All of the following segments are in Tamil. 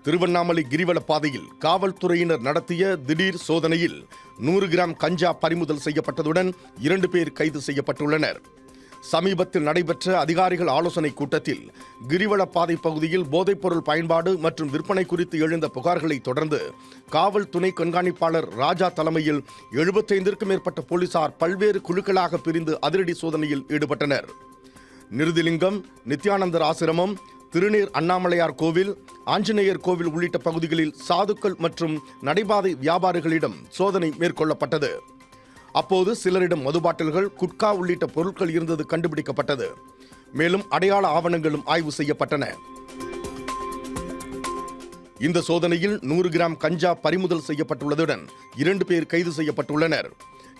திருவண்ணாமலை கிரிவல பாதையில் காவல்துறையினர் நடத்திய திடீர் சோதனையில் 100 கிராம் கஞ்சா பறிமுதல் செய்யப்பட்டதுடன் 2 பேர் கைது செய்யப்பட்டுள்ளனர். சமீபத்தில் நடைபெற்ற அதிகாரிகள் ஆலோசனை கூட்டத்தில் கிரிவல பாதை பகுதியில் போதைப்பொருள் பயன்பாடு மற்றும் விற்பனை குறித்து எழுந்த புகார்களை தொடர்ந்து காவல் துணை கண்காணிப்பாளர் ராஜா தலைமையில் 75க்கும் மேற்பட்ட போலீசார் பல்வேறு குழுக்களாக பிரிந்து அதிரடி சோதனையில் ஈடுபட்டனர். நிருதிலிங்கம், நித்யானந்தர் ஆசிரமம், திருநீர் அண்ணாமலையார் கோவில், ஆஞ்சநேயர் கோவில் உள்ளிட்ட பகுதிகளில் சாதுக்கள் மற்றும் நடைபாதை வியாபாரிகளிடம் சோதனை மேற்கொள்ளப்பட்டது. அப்போது சிலரிடம் மதுபாட்டில்கள், குட்கா உள்ளிட்ட பொருட்கள் இருந்தது கண்டுபிடிக்கப்பட்டது. மேலும் அடையாள ஆவணங்களும் ஆய்வு செய்யப்பட்டன. இந்த சோதனையில் 100 கிராம் கஞ்சா பறிமுதல் செய்யப்பட்டுள்ளதுடன் 2 பேர் கைது செய்யப்பட்டுள்ளனர்.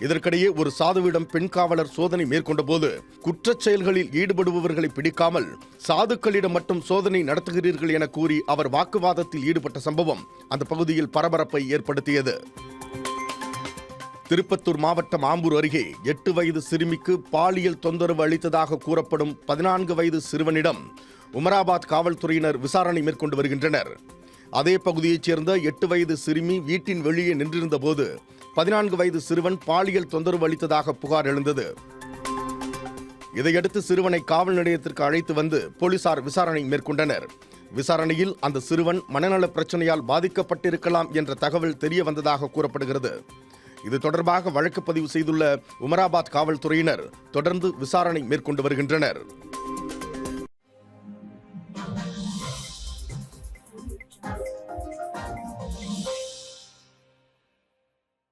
இதற்கிடையே ஒரு சாதுவிடம் பெண் காவலர் சோதனை மேற்கொண்ட போது குற்றச் செயல்களில் ஈடுபடுபவர்களை பிடிக்காமல் சாதுக்களிடம் மட்டும் சோதனை நடத்துகிறீர்கள் என கூறி அவர் வாக்குவாதத்தில் ஈடுபட்ட சம்பவம் அந்த பகுதியில் பரபரப்பை ஏற்படுத்தியது. திருப்பத்தூர் மாவட்டம் ஆம்பூர் அருகே 8 வயது சிறுமிக்கு பாலியல் தொந்தரவு அளித்ததாக கூறப்படும் 14 வயது சிறுவனிடம் உமராபாத் காவல்துறையினர் விசாரணை மேற்கொண்டு வருகின்றனர். அதே பகுதியைச் சேர்ந்த 8 வயது சிறுமி வீட்டின் வெளியே நின்றிருந்த போது 14 வயது சிறுவன் பாலியல் தொந்தரவு அளித்ததாக புகார் எழுந்தது. இதையடுத்து சிறுவனை காவல் நிலையத்திற்கு அழைத்து வந்து போலீசார் விசாரணை மேற்கொண்டனர். விசாரணையில் அந்த சிறுவன் மனநல பிரச்சனையால் பாதிக்கப்பட்டிருக்கலாம் என்ற தகவல் தெரிய வந்ததாக கூறப்படுகிறது. இது தொடர்பாக வழக்கு பதிவு செய்துள்ள உமராபாத் காவல்துறையினர் தொடர்ந்து விசாரணை மேற்கொண்டு வருகின்றனர்.